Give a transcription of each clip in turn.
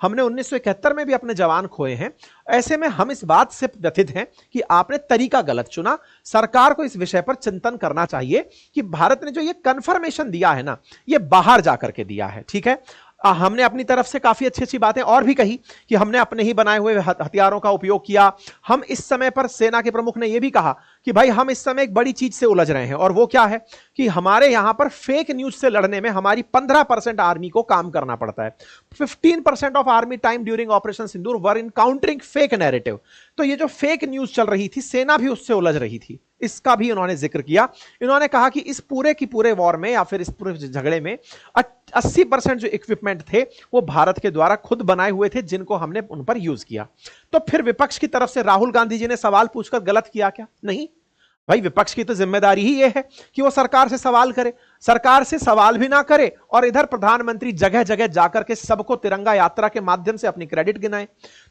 हमने 1971 में भी अपने जवान खोए हैं। ऐसे में हम इस बात से व्यथित हैं कि आपने तरीका गलत चुना। सरकार को इस विषय पर चिंतन करना चाहिए कि भारत ने जो ये कंफर्मेशन दिया है ना, ये बाहर जाकर के दिया है। ठीक है, हमने अपनी तरफ से काफी अच्छी अच्छी बातें और भी कही कि हमने अपने ही बनाए हुए हथियारों का उपयोग किया। हम इस समय पर, सेना के प्रमुख ने यह भी कहा कि भाई हम इस समय एक बड़ी चीज से उलझ रहे हैं, और वो क्या है कि हमारे यहां पर फेक न्यूज से लड़ने में हमारी 15% आर्मी को काम करना पड़ता है। 15% of army time during operation Sindoor were in countering fake narrative. तो ये जो फेक न्यूज चल रही थी, सेना भी उससे उलझ रही थी, इसका भी उन्होंने जिक्र किया। इन्होंने कहा कि इस पूरे की पूरे वॉर में या फिर इस पूरे झगड़े में 80% जो इक्विपमेंट थे वो भारत के द्वारा खुद बनाए हुए थे, जिनको हमने उन पर यूज किया। तो फिर विपक्ष की तरफ से राहुल गांधी जी ने सवाल पूछकर गलत किया क्या? नहीं भाई, विपक्ष की तो जिम्मेदारी ही यह है कि वो सरकार से सवाल करे। सरकार से सवाल भी ना करे और इधर प्रधानमंत्री जगह जगह जाकर के सबको तिरंगा यात्रा के माध्यम से अपनी क्रेडिट गिनाए।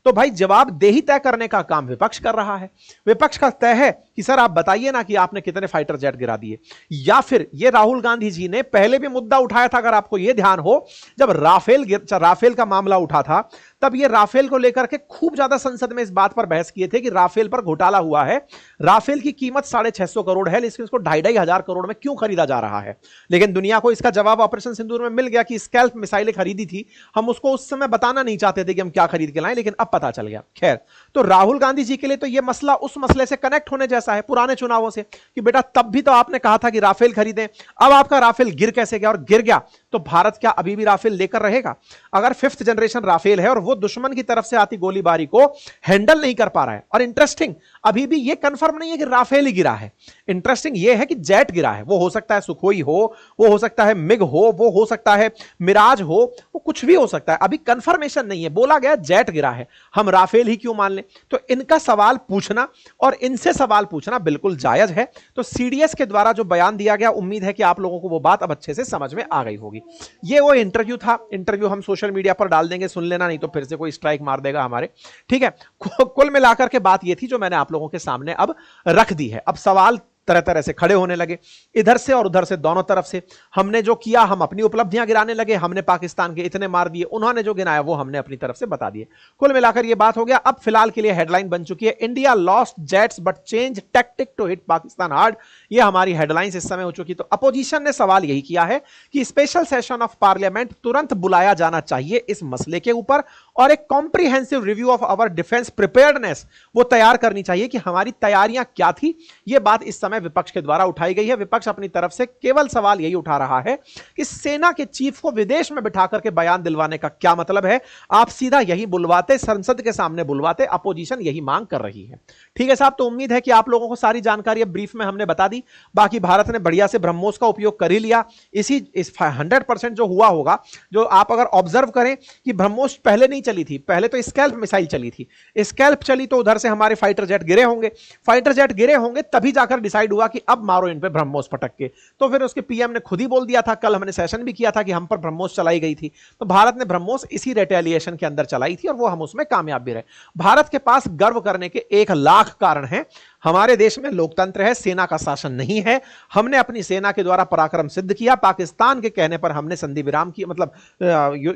तो भाई जवाबदेही तय करने का काम विपक्ष कर रहा है। विपक्ष का तय है कि सर आप बताइए ना कि आपने कितने फाइटर जेट गिरा दिए। या फिर ये राहुल गांधी जी ने पहले भी मुद्दा उठाया था, अगर आपको यह ध्यान हो, जब राफेल का मामला उठा था, तब ये राफेल को लेकर के खूब ज्यादा संसद में इस बात पर बहस किए थे कि राफेल पर घोटाला हुआ है। राफेल की कीमत 650 करोड़ है, लेकिन इसको 2,500 करोड़ में क्यों खरीदा जा रहा है? लेकिन दुनिया को इसका जवाब ऑपरेशन सिंदूर में मिल गया कि स्कैल्प मिसाइलें खरीदी थी। हम उसको उस समय बताना नहीं चाहते थे कि हम क्या खरीद के लाएं, लेकिन अब पता चल गया। खैर, तो राहुल गांधी जी के लिए तो यह मसला उस मसले से कनेक्ट होने जैसा है, पुराने चुनावों से, कि बेटा तब भी तो आपने कहा था कि राफेल खरीदें, अब आपका राफेल गिर कैसे गया? और गिर गया तो भारत क्या अभी भी राफेल लेकर रहेगा? अगर 5th जनरेशन राफेल है और वो दुश्मन की तरफ से आती गोलीबारी को हैंडल नहीं कर पा रहा है, और इंटरेस्टिंग अभी भी ये कंफर्म नहीं है कि राफेल ही गिरा है, इंटरेस्टिंग ये है कि जेट गिरा है। वो हो सकता है सुखोई हो, वो हो सकता है मिग वो हो सकता है मिराज हो, वो कुछ भी हो सकता है, अभी कंफर्मेशन नहीं है। बोला गया जेट गिरा है, हम राफेल ही क्यों मान लें? तो इनका सवाल पूछना और इनसे सवाल पूछना बिल्कुल जायज है। तो सीडीएस के द्वारा जो बयान दिया गया, उम्मीद है कि आप लोगों को वो बात अब अच्छे से समझ में आ गई होगी। ये वो इंटरव्यू था, इंटरव्यू हम सोशल मीडिया पर डाल देंगे, सुन लेना, नहीं तो फिर से कोई स्ट्राइक मार देगा हमारे। ठीक है, कुल मिलाकर के बात ये थी जो मैंने आप लोगों के सामने अब रख दी है। अब सवाल तरह तरह से खड़े होने लगे, इधर से और उधर से, दोनों तरफ से। हमने जो किया, हम अपनी उपलब्धियां गिराने लगे, हमने पाकिस्तान के इतने मार दिए, उन्होंने जो गिनाया वो हमने अपनी तरफ से बता दिए। कुल मिलाकर ये बात हो गया। अब फिलहाल के लिए हेडलाइन बन चुकी है, India lost jets but change tactic to hit Pakistan hard. ये हमारी हेडलाइंस इस समय हो चुकी। तो अपोजिशन ने सवाल यही किया है कि स्पेशल सेशन ऑफ पार्लियामेंट तुरंत बुलाया जाना चाहिए इस मसले के ऊपर, और एक comprehensive review of our defence preparedness वो तैयार करनी चाहिए कि हमारी तैयारियां क्या थी। यह बात इस समय विपक्ष के द्वारा उठाई गई है। विपक्ष अपनी तरफ से केवल सवाल यही उठा रहा है कि सेना के चीफ को विदेश में बिठा करके बयान दिलवाने का क्या मतलब है? आप सीधा यही बुलवाते, संसद के सामने बुलवाते। अपोजिशन यही मांग कर रही है। ठीक है साहब, तो उम्मीद है कि आप लोगों को सारी जानकारी अब ब्रीफ में हमने बता दी। बाकी भारत ने बढ़िया से ब्रह्मोस का उपयोग कर ही लिया। इस 100% जो हुआ होगा, जो आप अगर ऑब्जर्व करें कि ब्रह्मोस पहले नहीं चली थी, पहले तो स्कैल्प मिसाइल चली थी। स्कैल्प चली तो उधर से हमारे फाइटर जेट गिरे होंगे, फाइटर जेट गिरे होंगे, तभी जाकर डिसाइड हुआ कि अब मारो इन पे ब्रह्मोस पटक के। तो फिर उसके पीएम ने खुद ही बोल दिया था, कल हमने सेशन भी किया था कि हम पर ब्रह्मोस चलाई गई थी। तो भारत ने ब्रह्मोस इसी रिटेलिएशन के अंदर चलाई थी और वो हम उसमें कामयाब भी रहे। भारत के पास गर्व करने के 1,00,000 कारण हैं। हमारे देश में लोकतंत्र है, सेना का शासन नहीं है। हमने अपनी सेना के द्वारा पराक्रम सिद्ध किया। पाकिस्तान के कहने पर हमने संधि विराम किया, मतलब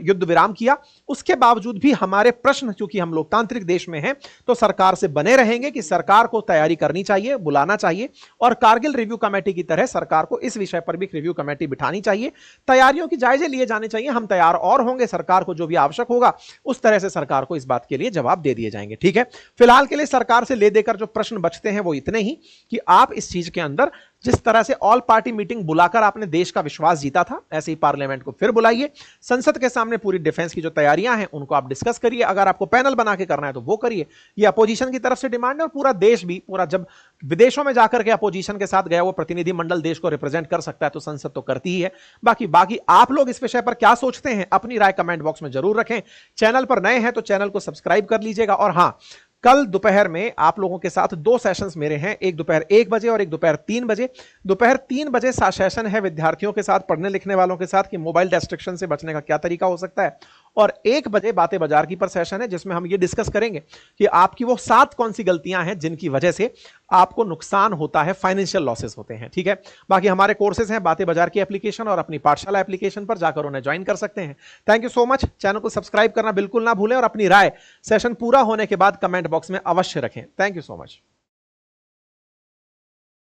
युद्ध विराम किया। उसके बावजूद भी हमारे प्रश्न, चूंकि हम लोकतांत्रिक देश में हैं, तो सरकार से बने रहेंगे कि सरकार को तैयारी करनी चाहिए, बुलाना चाहिए, और कारगिल रिव्यू कमेटी की तरह सरकार को इस विषय पर भी रिव्यू कमेटी बिठानी चाहिए। तैयारियों की जायजे लिए जाने चाहिए। हम तैयार और होंगे, सरकार को जो भी आवश्यक होगा उस तरह से सरकार को इस बात के लिए जवाब दे दिए जाएंगे। ठीक है, फिलहाल के लिए सरकार से ले देकर जो प्रश्न बचते हैं वो इतने ही कि आप इस चीज के अंदर जिस तरह से ऑल पार्टी मीटिंग बुलाकर आपने देश का विश्वास जीता था, ऐसे ही पार्लियामेंट को फिर बुलाइए। संसद के सामने पूरी डिफेंस की जो तैयारियां हैं उनको आप डिस्कस करिए। अगर आपको पैनल बना के करना है तो वो करिए। ये अपोजिशन की तरफ से डिमांड है, और पूरा देश भी, पूरा, जब विदेशों में जाकर के अपोजिशन के साथ गया वो प्रतिनिधि मंडल देश को रिप्रेजेंट कर सकता है, तो संसद तो करती ही है। बाकी आप लोग इस विषय पर क्या सोचते हैं, अपनी राय कमेंट बॉक्स में जरूर रखें। चैनल पर नए हैं तो चैनल को सब्सक्राइब कर लीजिएगा। और हां, कल दोपहर में आप लोगों के साथ 2 सेशंस मेरे हैं, एक दोपहर 1 बजे और एक दोपहर 3 बजे। दोपहर 3 बजे सेशन है विद्यार्थियों के साथ, पढ़ने लिखने वालों के साथ, कि मोबाइल डिस्ट्रैक्शन से बचने का क्या तरीका हो सकता है। और 1 बजे बातें बाजार की पर सेशन है, जिसमें हम ये डिस्कस करेंगे कि आपकी वो 7 कौन सी गलतियां हैं जिनकी वजह से आपको नुकसान होता है, फाइनेंशियल लॉसेस होते हैं। ठीक है, बाकी हमारे कोर्सेज हैं बातें बाजार की एप्लीकेशन और अपनी पाठशाला एप्लीकेशन पर जाकर उन्हें ज्वाइन कर सकते हैं। Thank you so much. Channel को सब्सक्राइब करना बिल्कुल ना भूलें और अपनी राय सेशन पूरा होने के बाद कमेंट बॉक्स में अवश्य रखें। Thank you so much.